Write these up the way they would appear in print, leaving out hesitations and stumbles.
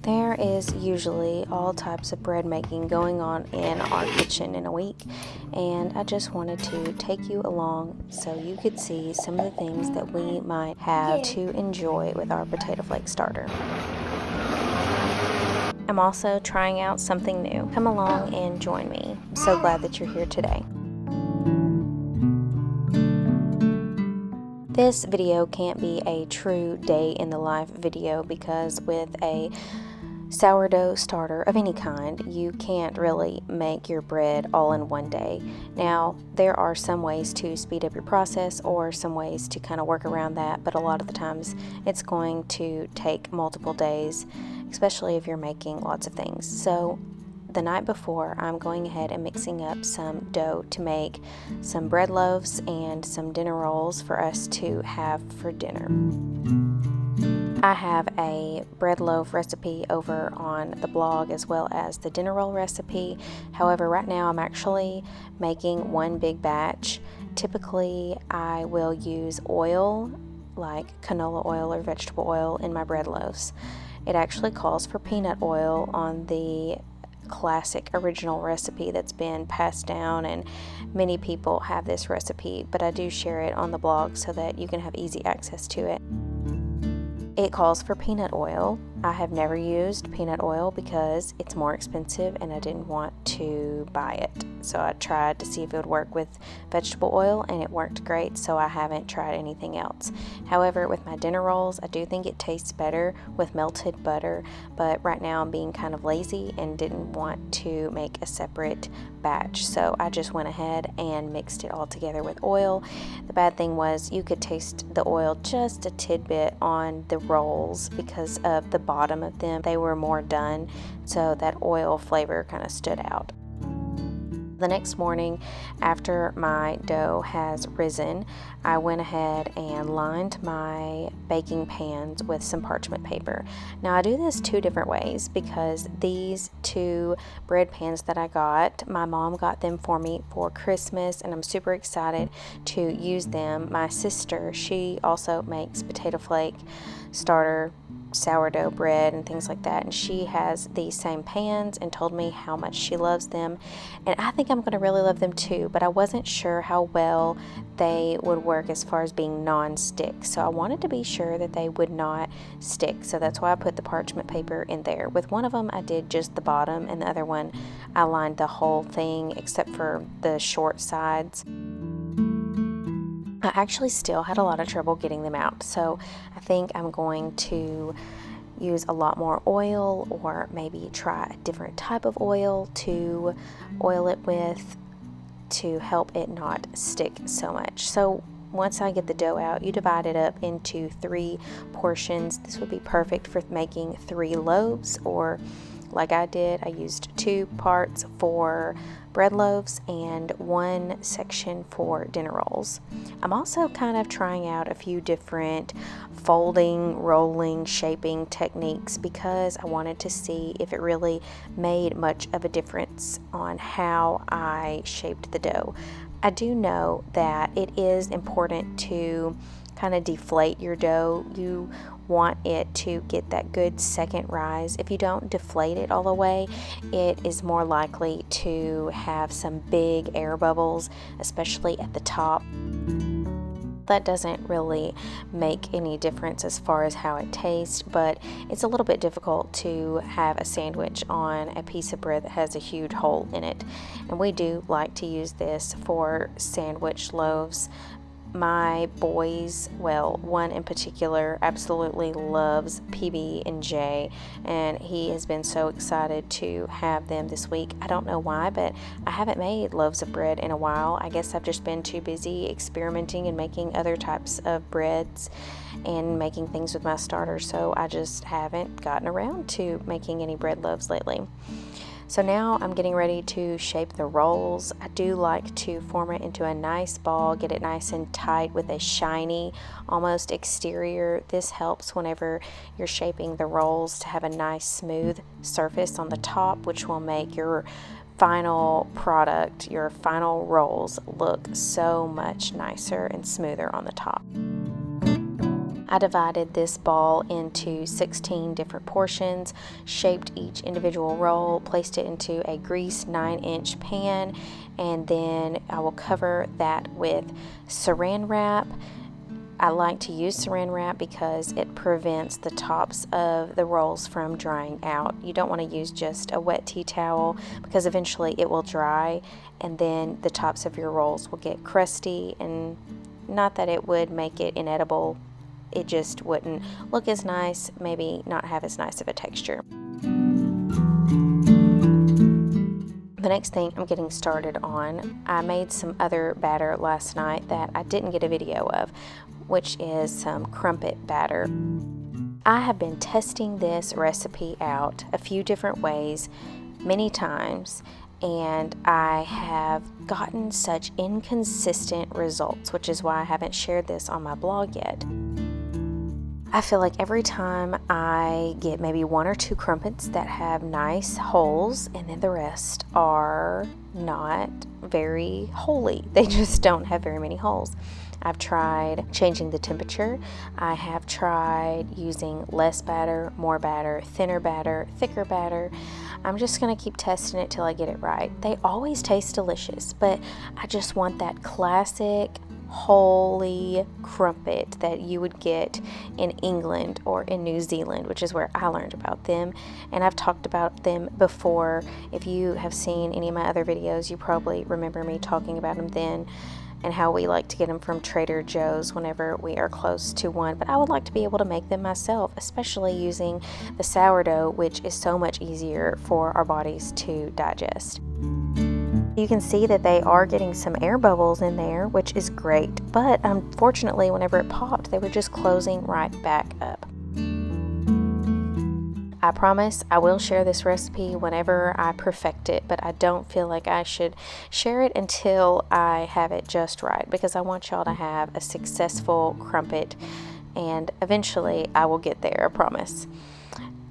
There is usually all types of bread making going on in our kitchen in a week, and I just wanted to take you along so you could see some of the things that we might have to enjoy with our potato flake starter. I'm also trying out something new. Come along and join me. I'm so glad that you're here today. This video can't be a true day in the life video because with a sourdough starter of any kind, you can't really make your bread all in one day. Now, there are some ways to speed up your process or some ways to kind of work around that, but a lot of the times it's going to take multiple days, especially if you're making lots of things. So the night before, I'm going ahead and mixing up some dough to make some bread loaves and some dinner rolls for us to have for dinner. I have a bread loaf recipe over on the blog as well as the dinner roll recipe. However, right now I'm actually making one big batch. Typically, I will use oil, like canola oil or vegetable oil, in my bread loaves. It actually calls for peanut oil on the classic original recipe that's been passed down, and many people have this recipe, but I do share it on the blog so that you can have easy access to it. It calls for peanut oil. I have never used peanut oil because it's more expensive and I didn't want to buy it. So I tried to see if it would work with vegetable oil and it worked great, so I haven't tried anything else. However, with my dinner rolls, I do think it tastes better with melted butter, but right now I'm being kind of lazy and didn't want to make a separate batch. So I just went ahead and mixed it all together with oil. The bad thing was you could taste the oil just a tidbit on the rolls because of the bottom of them. They were more done, so that oil flavor kind of stood out. The next morning, after my dough has risen, I went ahead and lined my baking pans with some parchment paper. Now I do this two different ways because these two bread pans that I got, my mom got them for me for Christmas and I'm super excited to use them. My sister, she also makes potato flake starter sourdough bread and things like that, and she has these same pans and told me how much she loves them, and I think I'm going to really love them too, but I wasn't sure how well they would work as far as being non-stick, so I wanted to be sure that they would not stick, so that's why I put the parchment paper in there. With one of them I did just the bottom, and the other one I lined the whole thing except for the short sides. I actually still had a lot of trouble getting them out, so I think I'm going to use a lot more oil or maybe try a different type of oil to oil it with to help it not stick so much. So once I get the dough out, you divide it up into 3 portions. This would be perfect for making 3 loaves, or like I did, I used 2 parts for bread loaves and 1 section for dinner rolls. I'm also kind of trying out a few different folding, rolling, shaping techniques because I wanted to see if it really made much of a difference on how I shaped the dough. I do know that it is important to kind of deflate your dough. You want it to get that good second rise. If you don't deflate it all the way, it is more likely to have some big air bubbles, especially at the top. That doesn't really make any difference as far as how it tastes, but it's a little bit difficult to have a sandwich on a piece of bread that has a huge hole in it. And we do like to use this for sandwich loaves. My boys, well, one in particular, absolutely loves PB&J, and he has been so excited to have them this week. I don't know why, but I haven't made loaves of bread in a while. I guess I've just been too busy experimenting and making other types of breads and making things with my starter, so I just haven't gotten around to making any bread loaves lately. So now I'm getting ready to shape the rolls. I do like to form it into a nice ball, get it nice and tight with a shiny, almost exterior. This helps whenever you're shaping the rolls to have a nice smooth surface on the top, which will make your final product, your final rolls, look so much nicer and smoother on the top. I divided this ball into 16 different portions, shaped each individual roll, placed it into a greased 9-inch pan, and then I will cover that with saran wrap. I like to use saran wrap because it prevents the tops of the rolls from drying out. You don't want to use just a wet tea towel because eventually it will dry and then the tops of your rolls will get crusty, and not that it would make it inedible, it just wouldn't look as nice, maybe not have as nice of a texture. The next thing I'm getting started on, I made some other batter last night that I didn't get a video of, which is some crumpet batter. I have been testing this recipe out a few different ways many times, and I have gotten such inconsistent results, which is why I haven't shared this on my blog yet. I feel like every time I get maybe 1 or 2 crumpets that have nice holes, and then the rest are not very holy. They just don't have very many holes. I've tried changing the temperature. I have tried using less batter, more batter, thinner batter, thicker batter. I'm just going to keep testing it till I get it right. They always taste delicious, but I just want that classic holy crumpet that you would get in England or in New Zealand, which is where I learned about them, and I've talked about them before. If you have seen any of my other videos, you probably remember me talking about them then, and how we like to get them from Trader Joe's whenever we are close to one. But I would like to be able to make them myself, especially using the sourdough, which is so much easier for our bodies to digest. You can see that they are getting some air bubbles in there, which is great, but unfortunately whenever it popped, they were just closing right back up. I promise I will share this recipe whenever I perfect it, but I don't feel like I should share it until I have it just right, because I want y'all to have a successful crumpet, and eventually I will get there, I promise.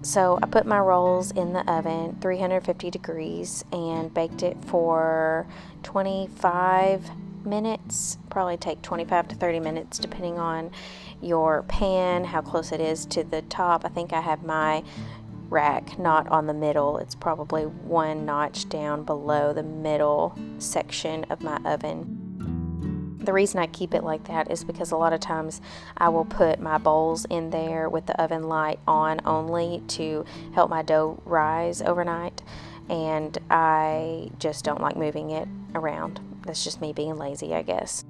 So I put my rolls in the oven, 350 degrees, and baked it for 25 minutes. Probably take 25 to 30 minutes depending on your pan, how close it is to the top. I think I have my rack not on the middle. It's probably 1 notch down below the middle section of my oven. The reason I keep it like that is because a lot of times I will put my bowls in there with the oven light on only to help my dough rise overnight, and I just don't like moving it around. That's just me being lazy, I guess.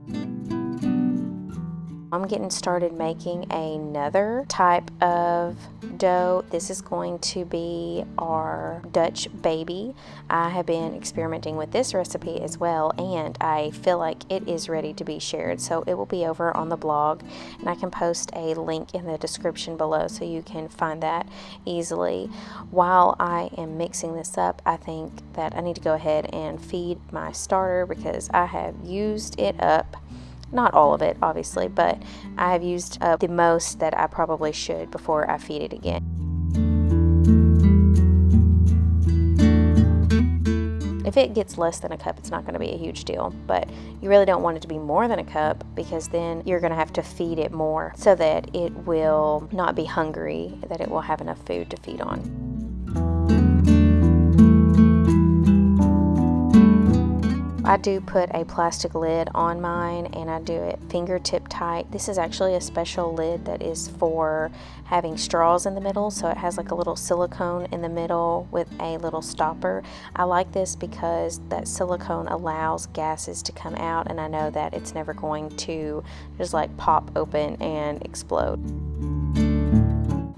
I'm getting started making another type of dough. This is going to be our Dutch baby. I have been experimenting with this recipe as well, and I feel like it is ready to be shared. So it will be over on the blog, and I can post a link in the description below so you can find that easily. While I am mixing this up, I think that I need to go ahead and feed my starter because I have used it up. Not all of it, obviously, but I have used up the most that I probably should before I feed it again. If it gets less than a cup, it's not going to be a huge deal, but you really don't want it to be more than a cup because then you're going to have to feed it more so that it will not be hungry, that it will have enough food to feed on. I do put a plastic lid on mine, and I do it fingertip tight. This is actually a special lid that is for having straws in the middle, so it has like a little silicone in the middle with a little stopper. I like this because that silicone allows gases to come out, and I know that it's never going to just like pop open and explode.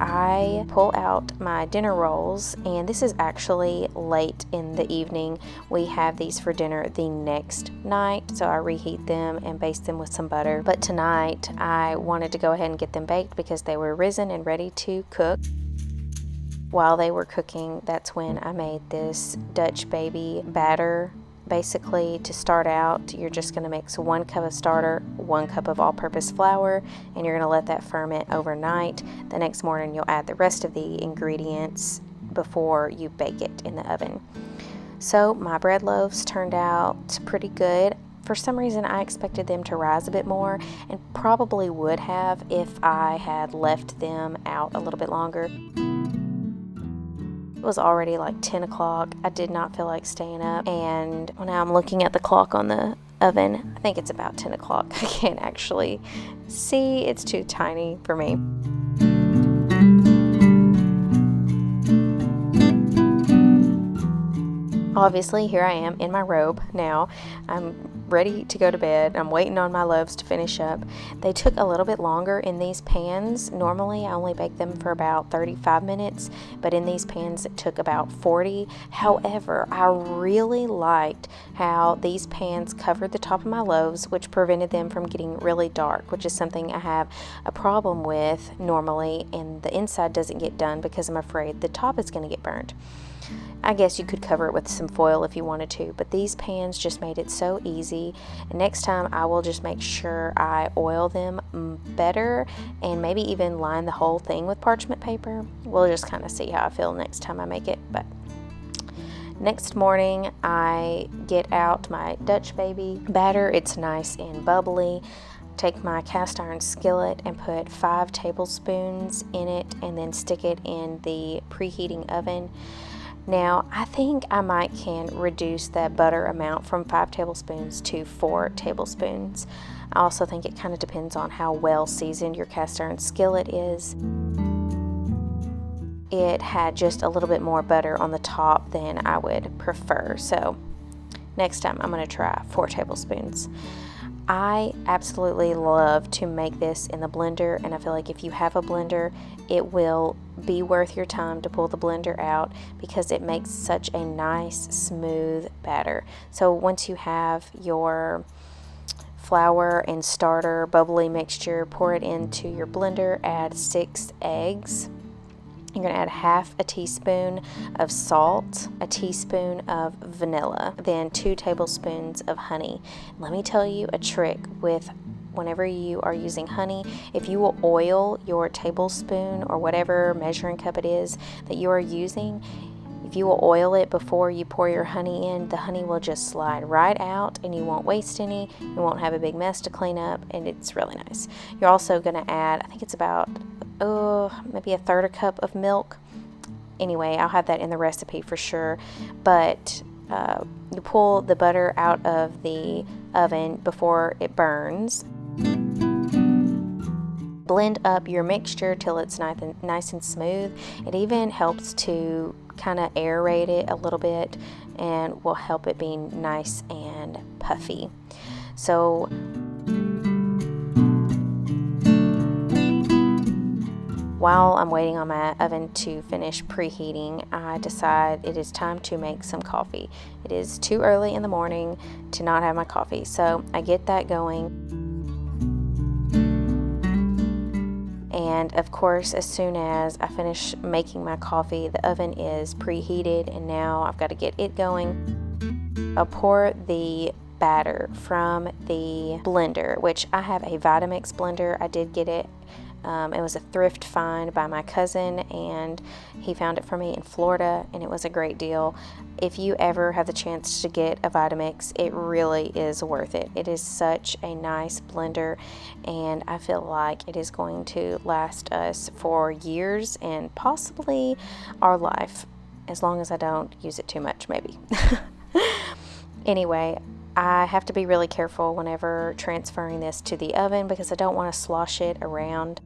I pull out my dinner rolls, and this is actually late in the evening. We have these for dinner the next night, so I reheat them and baste them with some butter. But tonight I wanted to go ahead and get them baked because they were risen and ready to cook. While they were cooking, that's when I made this Dutch baby batter. Basically, to start out, you're just going to mix 1 cup of starter, 1 cup of all-purpose flour, and you're going to let that ferment overnight. The next morning, you'll add the rest of the ingredients before you bake it in the oven. So my bread loaves turned out pretty good. For some reason, I expected them to rise a bit more, and probably would have if I had left them out a little bit longer. It was already like 10 o'clock. I did not feel like staying up, and now I'm looking at the clock on the oven. I think it's about 10 o'clock. I can't actually see. It's too tiny for me. Obviously, here I am in my robe now. I'm ready to go to bed. I'm waiting on my loaves to finish up. They took a little bit longer in these pans. Normally, I only bake them for about 35 minutes, but in these pans, it took about 40. However, I really liked how these pans covered the top of my loaves, which prevented them from getting really dark, which is something I have a problem with normally, and the inside doesn't get done because I'm afraid the top is going to get burnt. I guess you could cover it with some foil if you wanted to, but these pans just made it so easy. And next time I will just make sure I oil them better and maybe even line the whole thing with parchment paper. We'll just kind of see how I feel next time I make it. But next morning I get out my Dutch baby batter. It's nice and bubbly. Take my cast iron skillet and put 5 tablespoons in it and then stick it in the preheating oven. Now, I think I might can reduce that butter amount from 5 tablespoons to 4 tablespoons. I also think it kind of depends on how well seasoned your cast iron skillet is. It had just a little bit more butter on the top than I would prefer, so next time I'm going to try 4 tablespoons. I absolutely love to make this in the blender, and I feel like if you have a blender, it will be worth your time to pull the blender out because it makes such a nice smooth batter. So once you have your flour and starter bubbly mixture, pour it into your blender, add 6 eggs. You're going to add half a teaspoon of salt, a teaspoon of vanilla, then 2 tablespoons of honey. Let me tell you a trick with whenever you are using honey. If you will oil your tablespoon or whatever measuring cup it is that you are using, if you will oil it before you pour your honey in, the honey will just slide right out and you won't waste any. You won't have a big mess to clean up, and it's really nice. You're also going to add, I think it's about maybe a 1/3 cup of milk. Anyway, I'll have that in the recipe for sure. But you pull the butter out of the oven before it burns. Blend up your mixture till it's nice and smooth. It even helps to kind of aerate it a little bit and will help it be nice and puffy. So while I'm waiting on my oven to finish preheating, I decide it is time to make some coffee. It is too early in the morning to not have my coffee, so I get that going. And of course, as soon as I finish making my coffee, the oven is preheated, and now I've got to get it going. I'll pour the batter from the blender, which I have a Vitamix blender. I did get it. It was a thrift find by my cousin, and he found it for me in Florida, and it was a great deal. If you ever have the chance to get a Vitamix, it really is worth it. It is such a nice blender, and I feel like it is going to last us for years and possibly our life, as long as I don't use it too much, maybe. Anyway, I have to be really careful whenever transferring this to the oven because I don't want to slosh it around.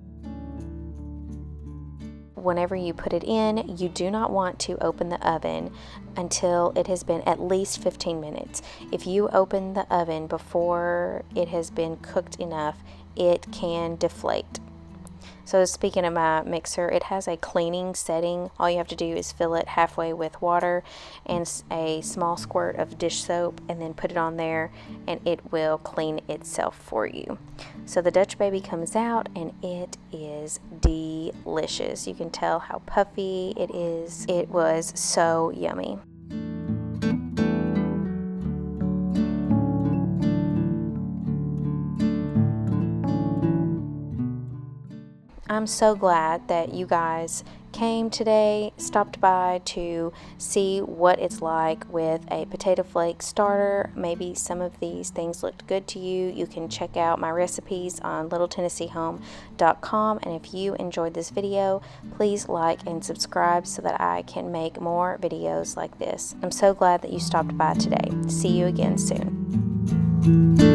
Whenever you put it in, you do not want to open the oven until it has been at least 15 minutes. If you open the oven before it has been cooked enough, it can deflate. So speaking of my mixer, it has a cleaning setting. All you have to do is fill it halfway with water and a small squirt of dish soap, and then put it on there, and it will clean itself for you. So the Dutch baby comes out, and it is delicious. You can tell how puffy it is. It was so yummy. I'm so glad that you guys came today, stopped by to see what it's like with a potato flake starter. Maybe some of these things looked good to you. You can check out my recipes on littletennessehome.com, and if you enjoyed this video, please like and subscribe so that I can make more videos like this. I'm so glad that you stopped by today. See you again soon.